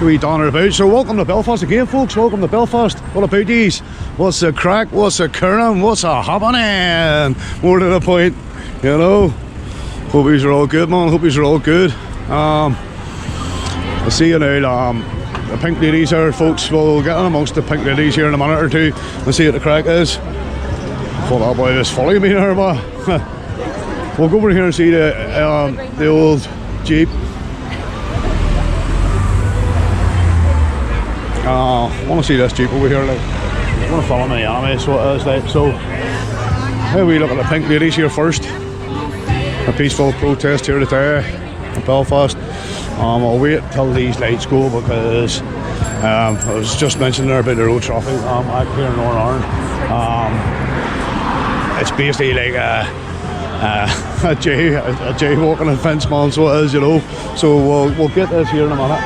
wee donner about. So welcome to Belfast again, folks. Welcome to Belfast. What about these? What's the crack? What's the current? What's a happening? More to the point, you know. Hope yous are all good, man. Hope yous are all good. I'll see you now. The pink ladies here, folks. We'll get in amongst the pink ladies here in a minute or two and see what the crack is. Thought that boy was following me there, but we'll go over here and see the old Jeep. I want to see this Jeep over here. Like, I want to follow me anime, so it is like. So, here we look at the pink ladies here first. A peaceful protest here today in Belfast. I'll wait till these lights go because I was just mentioning there about the road traffic out here in Northern Ireland. It's basically like a jaywalking offence, man, so it is, you know. So we'll get this here in a minute.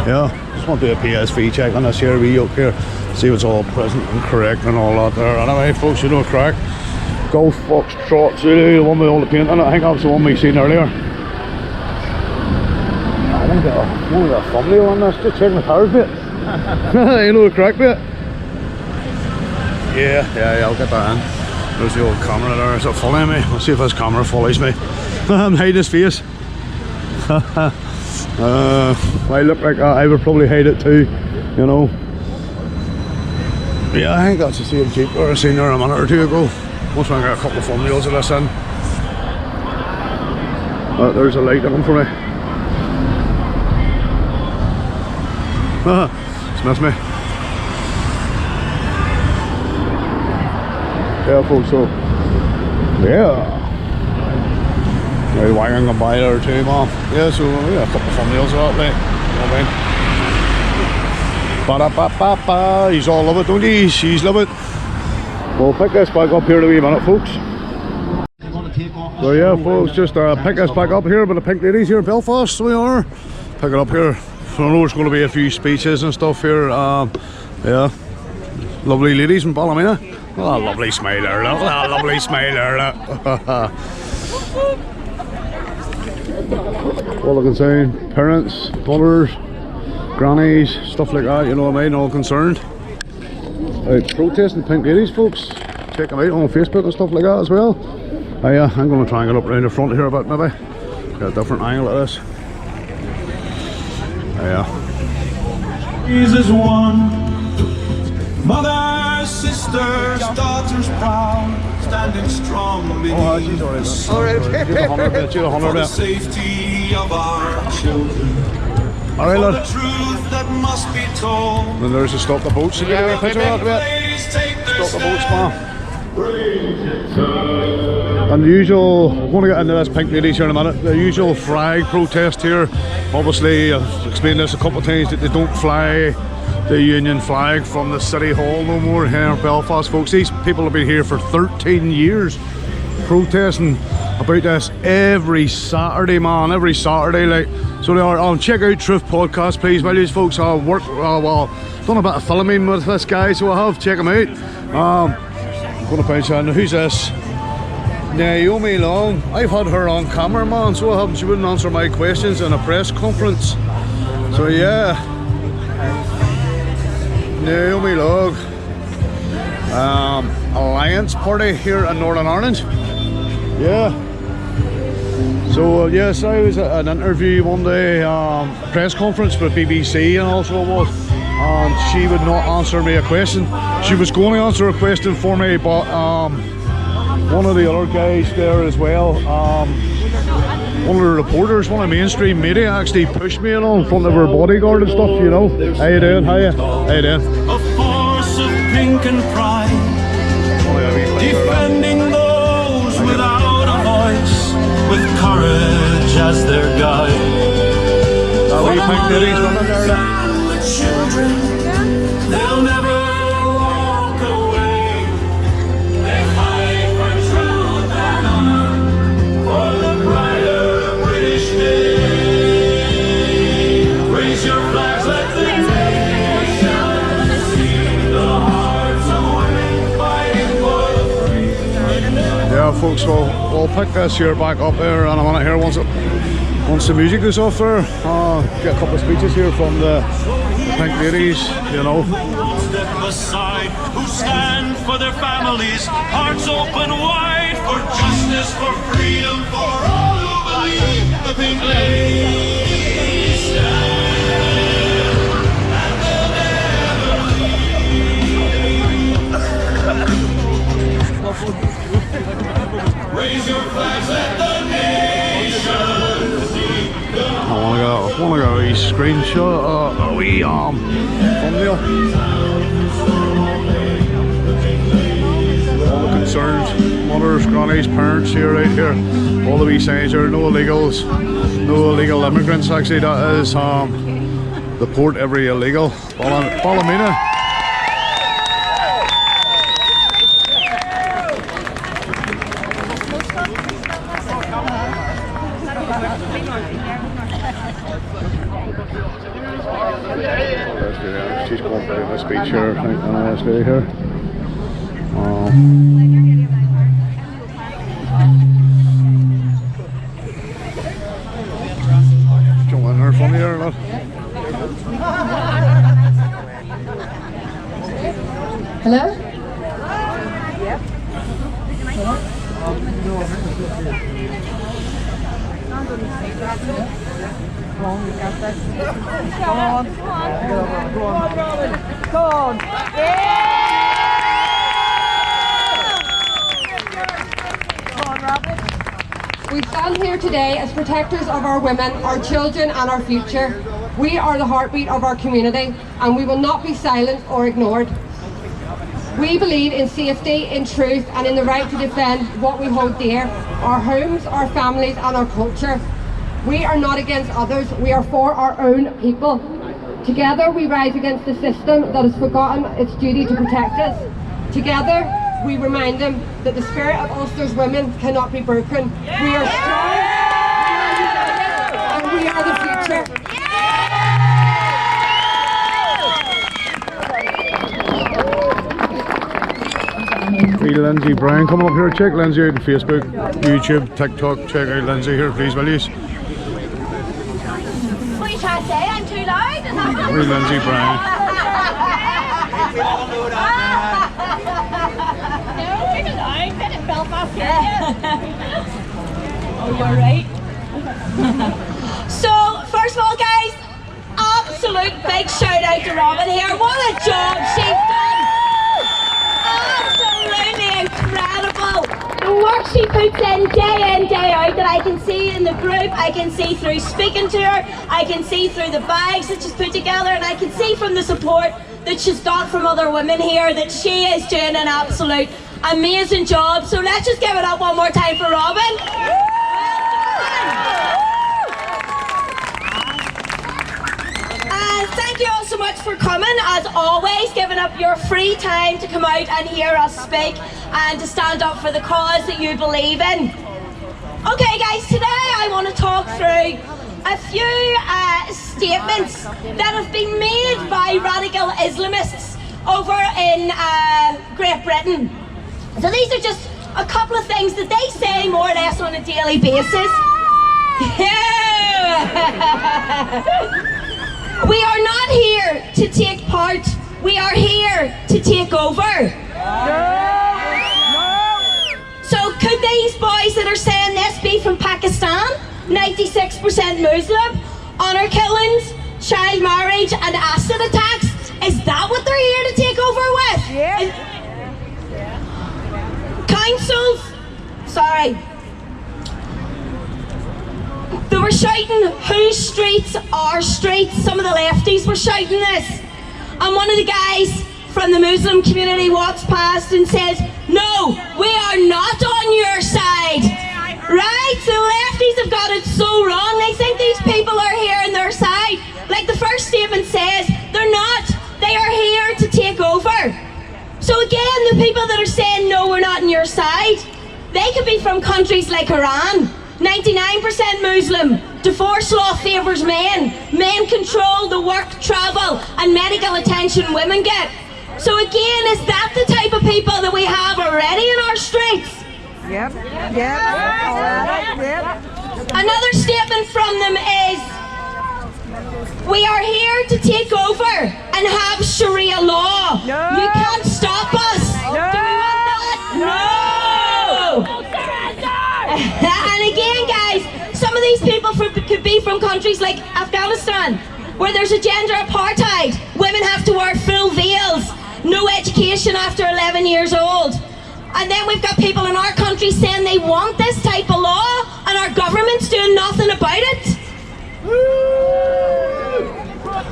Yeah, just want to do a PSV check on this here wee yoke here, see what's all present and correct and all that there. Anyway, folks, you know crack. Golf Fox Trot Zulu, the one with all the paint in it. I think that's the one we seen earlier. I want to get a thumbnail on this, just checking the tires bit. You know the crack bit? Yeah, I'll get that in. There's the old camera there, is it following me? I'll see if this camera follows me. I'm hiding his face. I look like I would probably hate it too, you know. Yeah, I think that's the same Jeep that I seen there a minute or two ago. Must want to get a couple of thumbnails of this in. There's a light on for me. It's missed me. Yeah, folks, so yeah. Wagon can buy there too, man. Yeah, so yeah, a couple of thumbnails of that, like, you know what I mean? Ba-da-ba-ba-ba, he's all love it, don't he? She's love it. We'll pick this back up here in a wee minute, folks. So yeah, folks, just pick this back up here with the pink ladies here in Belfast, so we are. Pick it up here. So I know there's going to be a few speeches and stuff here. Yeah, lovely ladies in Ballymena. Oh, lovely smile there, look. Oh, lovely smile there, look. All I can say, parents, brothers, grannies, stuff like that, you know what I mean, all concerned. Out protesting pink ladies, folks. Check them out on Facebook and stuff like that as well. Yeah, I'm going to try and get up around the front here a bit, maybe. Get a different angle at this. Yeah. Jesus one, mothers, sisters, daughters proud, standing strong beneath she's alright. for the safety of our children. Alright, lad. The truth that must be told. Then there's to stop the boats. Did you get a picture of that? Stop the boats, man. And the usual, I'm going to get into this pink ladies here in a minute. The usual flag protest here. Obviously, I've explained this a couple of times that they don't fly the Union flag from the City Hall no more here in Belfast, folks. These people have been here for 13 years protesting about this every Saturday, man, every Saturday, like. So they are. Check out Truth Podcast, please, will you, folks. I'll work, well, done a bit of filming with this guy, so I have, check him out. I'm going to find out, who's this? Naomi Long. I've had her on camera, man, so I haven't. She wouldn't answer my questions in a press conference. So yeah, Naomi Long, Alliance Party here in Northern Ireland. Yeah. So yes, I was at an interview one day, press conference for BBC, and also was, and she would not answer me a question. She was going to answer a question for me, but one of the other guys there as well, one of the reporters, one of the mainstream media, actually pushed me in front of her bodyguard and stuff, you know. How you doing? How you doing? A force of pink and pride, defending those without a voice, with courage as their guide. For the mothers and the children, they'll never walk away. They fight for truth and honor, for the brighter British day. folks, we'll pick this here back up there in a minute here once the music goes off there. Get a couple of speeches here from the Pink Ladies, you know. Step aside, who stand for their families, hearts open wide for justice, for freedom, for all who believe. The Pink Ladies stand, and they'll never leave. Raise your flags, let the nation see. I wanna go a wee screenshot, a wee thumbnail. All the concerned mothers, grannies, parents here, right here. All the wee signs here, no illegals, no illegal immigrants. Actually, that is deport every illegal. Ballymena. She's going to do a speech here, I think, on this day here. Jump in there from here or not? Hello? Yep. Come on. We stand here today as protectors of our women, our children and our future. We are the heartbeat of our community and we will not be silenced or ignored. We believe in safety, in truth and in the right to defend what we hold dear, our homes, our families and our culture. We are not against others, we are for our own people. Together we rise against the system that has forgotten its duty to protect us. Together we remind them that the spirit of Ulster's women cannot be broken. We are strong, and we are the future. Hey, Lindsay Bryan coming up here. Check Lindsay out on Facebook, YouTube, TikTok. Check out Lindsay here, please, will you? What are you trying to say? I'm too loud? Hey, Lindsay Bryan. No, you're too loud. Been in Belfast here. Oh, you're right. So, first of all, guys, absolute big shout out to Robin here. What a job she's done. Absolutely incredible. The work she puts in, day out, that I can see in the group, I can see through speaking to her, I can see through the bags that she's put together, and I can see from the support that she's got from other women here that she is doing an absolute amazing job. So let's just give it up one more time for Robin. And thank you all so much for coming, as always, giving up your free time to come out and hear us speak and to stand up for the cause that you believe in. Okay guys, today I want to talk through a few statements that have been made by radical Islamists over in Great Britain. So these are just a couple of things that they say more or less on a daily basis. We are not here to take part, we are here to take over. So could these boys that are saying this be from Pakistan? 96% Muslim, honour killings, child marriage and acid attacks? Is that what they're here to take over with? Councils, sorry. They were shouting, whose streets are streets? Some of the lefties were shouting this. And one of the guys from the Muslim community walks past and says, no, we are not on your side. Right? So the lefties have got it so wrong. They think these people are here on their side. Like the first statement says, they're not. They are here to take over. So again, the people that are saying, no, we're not on your side, they could be from countries like Iran. 99% Muslim, divorce law favours men, men control the work, travel and medical attention women get. So again, is that the type of people that we have already in our streets? Yep. Yep. Alright. Yep. Another statement from them is, we are here to take over and have Sharia law. No. You can't stop us. No. Do we want that? No. And again, guys, some of these people could be from countries like Afghanistan, where there's a gender apartheid. Women have to wear full veils, no education after 11 years old. And then we've got people in our country saying they want this type of law, and our government's doing nothing about it.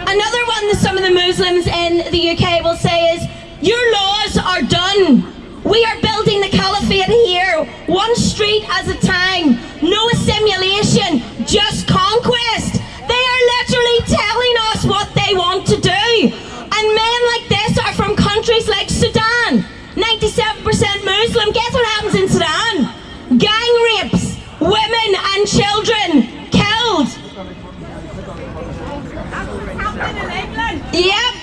Another one that some of the Muslims in the UK will say is, your laws are done. We are building the caliphate here, one street at a time. No assimilation, just conquest. They are literally telling us what they want to do. And men like this are from countries like Sudan, 97% Muslim. Guess what happens in Sudan? Gang rapes, women and children killed. Yep.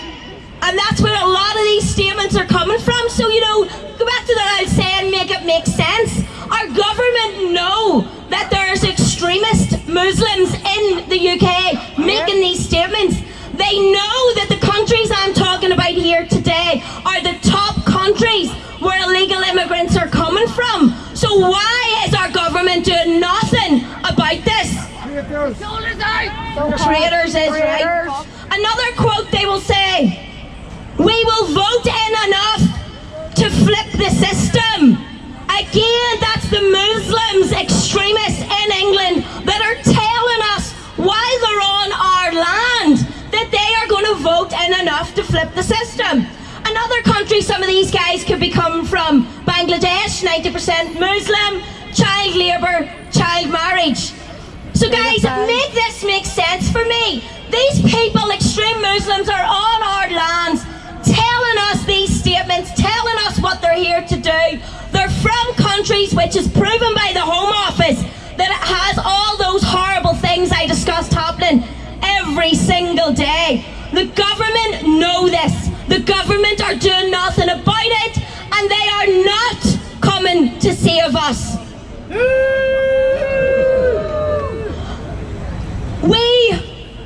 And that's where a lot of these statements are coming from. So, you know, go back to that old saying, make it make sense. Our government know that there's extremist Muslims in the UK making these statements. They know that the countries I'm talking about here today are the top countries where illegal immigrants are coming from. So why is our government doing nothing about this? Traitors is right. Another quote they will say, we will vote in enough to flip the system. Again, that's the Muslims, extremists in England that are telling us while they're on our land that they are going to vote in enough to flip the system. Another country some of these guys could be coming from, Bangladesh, 90% Muslim, child labour, child marriage. So guys, make this make sense for me. These people, extreme Muslims, are on our lands telling us these statements, telling us what they're here to do. They're from countries which is proven by the Home Office that it has all those horrible things I discussed happening every single day. The government know this. The government are doing nothing about it, and they are not coming to save us. We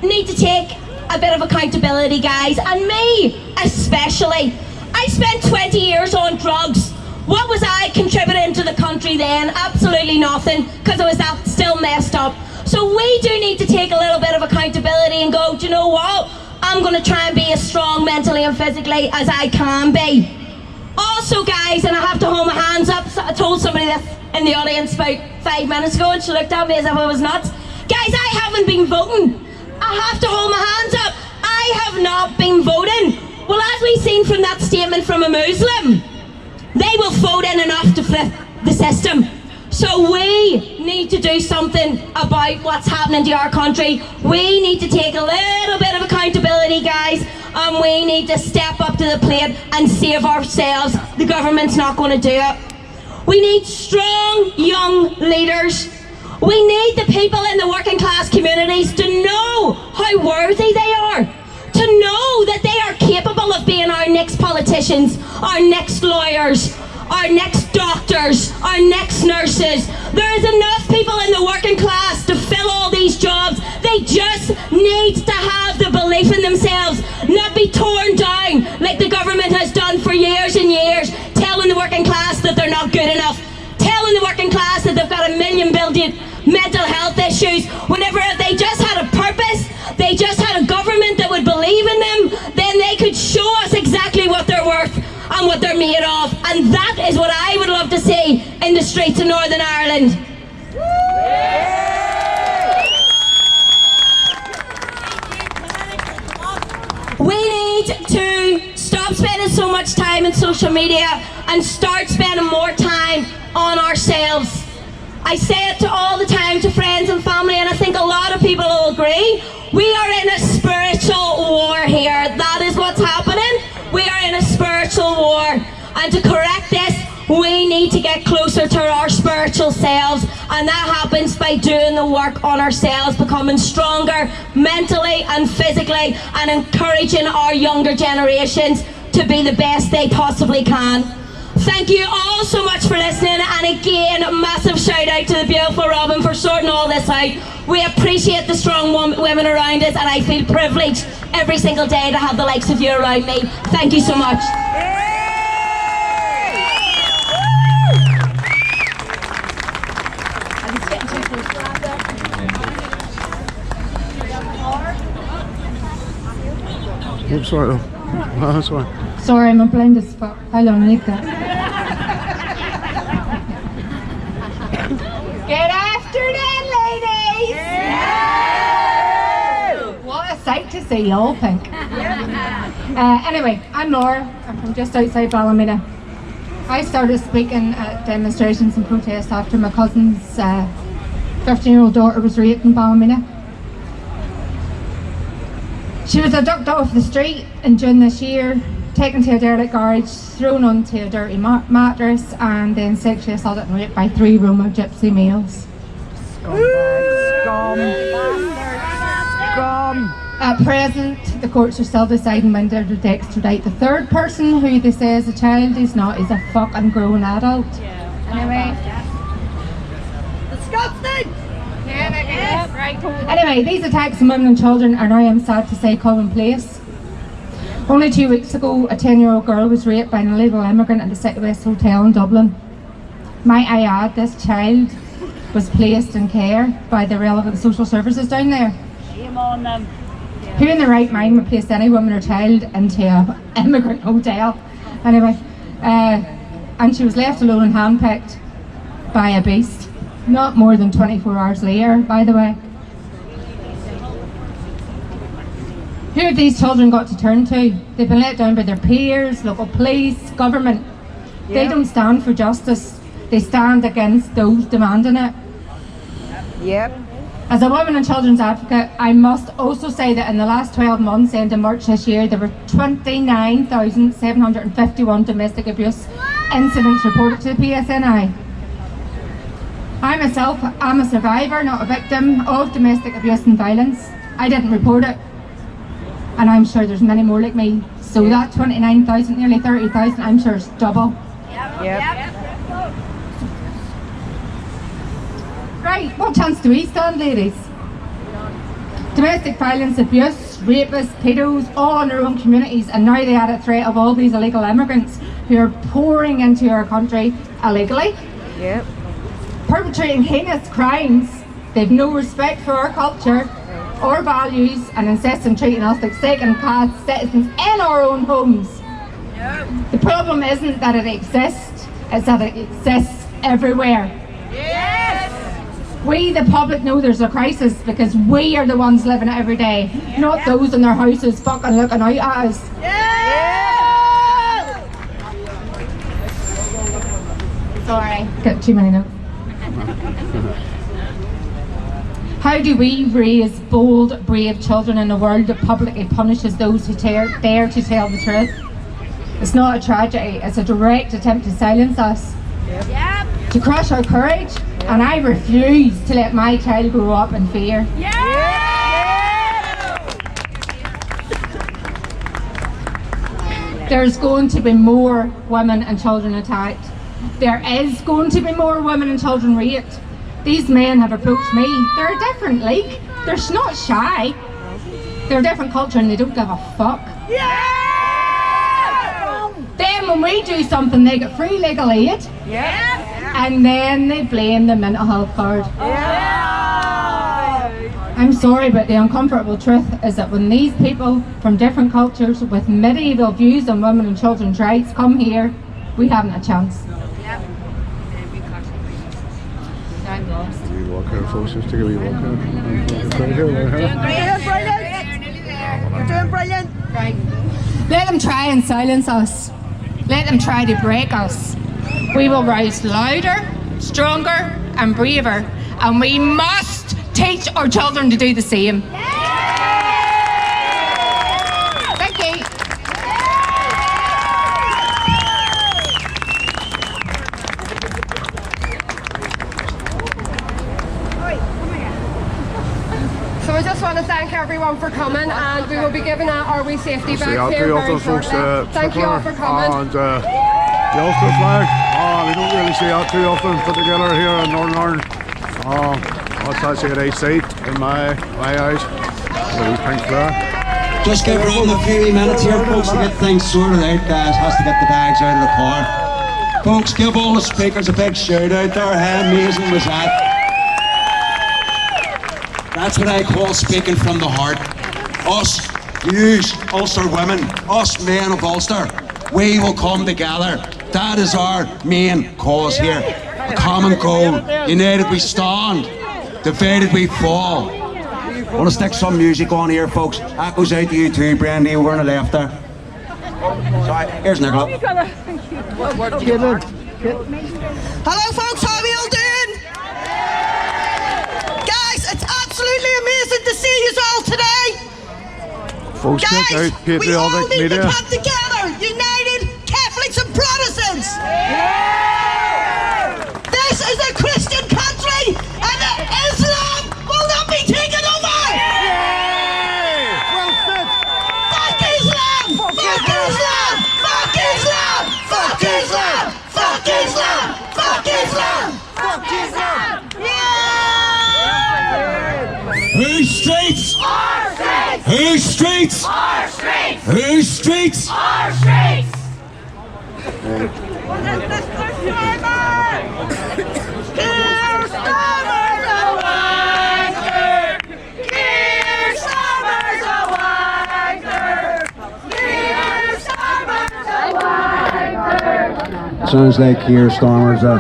need to take a bit of accountability, guys, and me especially. I spent 20 years on drugs. What was I contributing to the country then? Absolutely nothing, because I was still messed up. So we do need to take a little bit of accountability and go, do you know what? I'm going to try and be as strong mentally and physically as I can be. Also, guys, and I have to hold my hands up, so I told somebody this in the audience about 5 minutes ago, and she looked at me as if I was nuts. Guys, I haven't been voting. I have to hold my hands up. I have not been voting. Well, as we've seen from that statement from a Muslim, they will vote in enough to flip the system. So we need to do something about what's happening to our country. We need to take a little bit of accountability, guys, and we need to step up to the plate and save ourselves. The government's not going to do it. We need strong young leaders. We need the people in the working class communities to know how worthy they are, to know that they are capable of being our next politicians, our next lawyers, our next doctors, our next nurses. There is enough people in the working class to fill all these jobs. They just need to have the belief in themselves, not be torn down like the government has done for years and years, telling the working class that they're not good enough, telling the working class that they've got a million billion mental health issues, whenever if they just had a purpose, they just had a government that would believe in them, then they could show us exactly what they're worth and what they're made of. And that is what I would love to see in the streets of Northern Ireland. We need to stop spending so much time in social media and start spending more time on ourselves. I say it all the time to friends and family, and I think a lot of people will agree. We are in a spiritual war here. That is what's happening. We are in a spiritual war. And to correct this, we need to get closer to our spiritual selves. And that happens by doing the work on ourselves, becoming stronger mentally and physically, and encouraging our younger generations to be the best they possibly can. Thank you all so much for listening, and again, massive shout out to the beautiful Robin for sorting all this out. We appreciate the strong women around us, and I feel privileged every single day to have the likes of you around me. Thank you so much. Oops, sorry though. Oh, that's all right. Sorry, I'm blind as fuck. How long I need that? Good afternoon, ladies! What a sight to see, all pink. Anyway, I'm Laura. I'm from just outside Ballymena. I started speaking at demonstrations and protests after my cousin's 15-year-old daughter was raped in Ballymena. She was abducted off the street in June this year, taken to a derelict garage, thrown onto a dirty mattress, and then sexually assaulted and raped by 3 Roma gypsy males. Scum. At present, the courts are still deciding when to extradite the third person, who they say is a child. He's not, he's a fucking grown adult. Anyway. Disgusting. Anyway, these attacks on women and children are now, I'm sad to say, commonplace. Only 2 weeks ago, a 10-year-old girl was raped by an illegal immigrant at the City West Hotel in Dublin. Might I add, this child was placed in care by the relevant social services down there. Shame on them. Who in their right mind would place any woman or child into an immigrant hotel? Anyway, and she was left alone and handpicked by a beast. Not more than 24 hours later, by the way. Who have these children got to turn to? They've been let down by their peers, local police, government. They don't stand for justice. They stand against those demanding it. Yep. As a women and children's advocate, I must also say that in the last 12 months, ending March this year, there were 29,751 domestic abuse incidents reported to the PSNI. I myself am a survivor, not a victim, of domestic abuse and violence. I didn't report it, and I'm sure there's many more like me. So that 29,000, nearly 30,000, I'm sure is double. Yep. Right, what chance do we stand, ladies? Domestic violence, abuse, rapists, pedos, all in their own communities, and now they add a threat of all these illegal immigrants who are pouring into our country illegally. Yep. Perpetrating heinous crimes. They've no respect for our culture or values and insist on treating us like second-class citizens in our own homes. The problem isn't that it exists, it's that it exists everywhere. Yes. We, the public, know there's a crisis because we are the ones living it every day, not those in their houses fucking looking out at us. Sorry, got too many notes. How do we raise bold, brave children in a world that publicly punishes those who dare to tell the truth? It's not a tragedy, it's a direct attempt to silence us, to crush our courage, and I refuse to let my child grow up in fear. There's going to be more women and children attacked. There is going to be more women and children raped. These men have approached me. They're a different league. They're not shy. They're a different culture and they don't give a fuck. Then when we do something, they get free legal aid. And then they blame the mental health card. I'm sorry, but the uncomfortable truth is that when these people from different cultures with medieval views on women and children's rights come here, we haven't a chance. I'm lost. We walk here, folks. Just take a wee walk here. You're doing brilliant. Right. Let them try and silence us. Let them try to break us. We will rise louder, stronger and braver, and we must teach our children to do the same. Thank you. So I just want to thank everyone for coming, and we will be giving out our wee safety bags here very shortly. Thank you all for coming. And, The Ulster flag. We don't really see that too often put together here in Northern Ireland. That's actually a nice sight in my eyes. The wee pink flag. Just give Ron a few minutes here, folks, to get things sorted out. Guys has to get the bags out of the car. Folks, give all the speakers a big shout out there. How amazing was that? That's what I call speaking from the heart. Us, yous, Ulster women, us men of Ulster, we will come together. That is our main cause here. A common goal. United we stand, divided we fall. I want to stick some music on here, folks. That goes out to you too, Brandy. We're on the left there. Sorry, here's Nicola. Hello, folks. How are we all doing? Guys, it's absolutely amazing to see you all today. Folks, check Guys, out we all Patriotic need Media. to come together, united Catholics and Protestants. This is a Christian country, and Islam will not be taken over. Fuck Islam! Fuck Islam! Fuck Islam! Fuck Islam! Fuck Islam! Fuck Islam! Fuck Islam! Yeah! Whose streets? Our streets! Whose streets? Our streets! Whose streets? Our streets! Sounds like Keir Starmer's a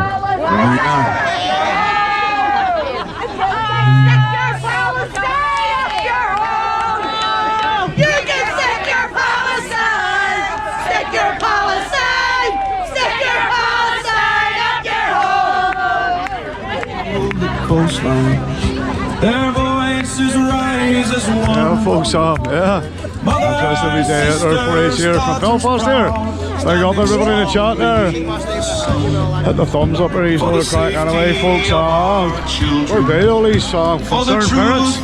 You can stick your Palestine! Stick your Palestine! Stick your Palestine up your hole! coastline. Their voices rise as one. Yeah, folks, interesting every day at our parade here from Belfast here. Thank up everybody in the chat there. Hit the thumbs up there, he's not a crack anyway, folks. We're big, all these concerned parents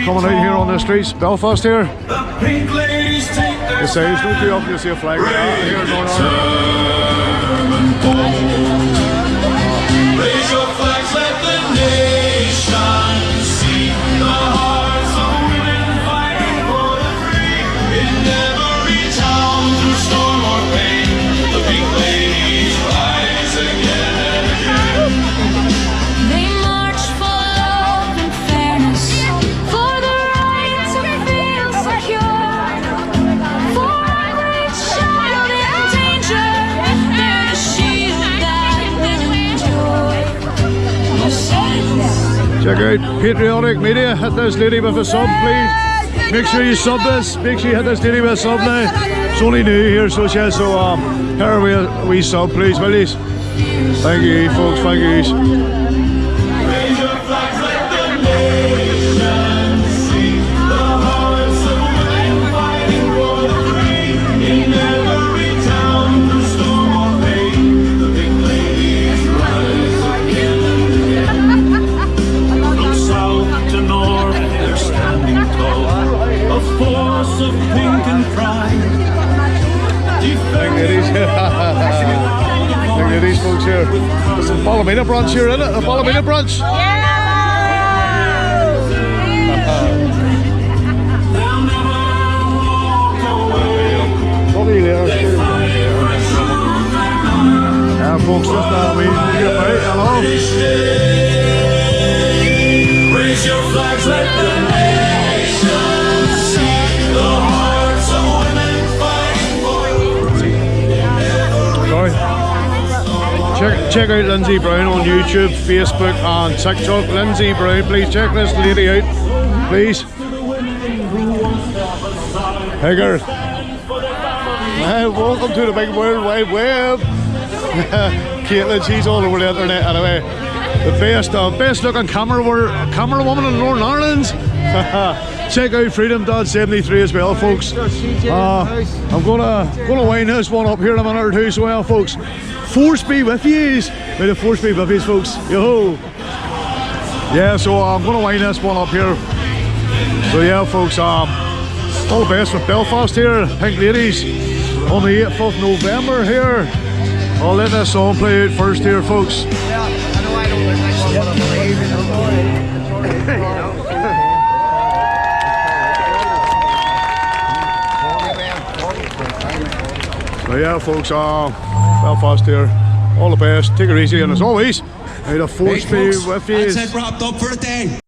coming out here on the streets, Belfast here. The sides don't be up, you see a flag like that here going on. Raise your flags, let the nation see the hearts of women fighting for the free. In every town, through storm or pain, the pink ladies rise again and again. They march for love and fairness, for the right to feel secure, for every child in danger. They're the shield that will endure. Check out Patriotic Media. Hit this lady with a sub, please. Make sure you sub this. Make sure you hit this lady with a sub now. It's only new here, so here we sub, please, willies. Thank you, folks. Thank you. Raise your flags, let the nation see the hearts of women fighting for the free. In every town, through storm or pain, the big ladies rise again and again. From south to north, they're standing tall, a force of pink and pride. Thank ladies. Thank ladies, folks here. There's some Ballymena brunch here, isn't it? A Ballymena brunch. Probably there. Yeah, folks, just now we get right. Hello. Raise your flags, let the nation see the hearts of women fighting for Sorry. Check out Lindsay Brown on YouTube, Facebook and TikTok. Lindsay Brown, please check this lady out, please. Hey girl. Welcome to the big World Wide Web. Caitlin, she's all over the internet anyway. The best looking camera woman in Northern Ireland. Check out Freedom.73 as well, folks. I'm gonna wind this one up here in a minute or two as well, folks. Force be with yous. May the force be with yous, folks. Yo. Yeah, so I'm gonna wind this one up here. So yeah, folks. All the best with Belfast here, Pink Ladies, on the 8th of November here. I'll let this song play out first here, folks. So yeah, folks, Belfast here. All the best. Take it easy, and as always, may the force be with you. That's it, wrapped up for the day.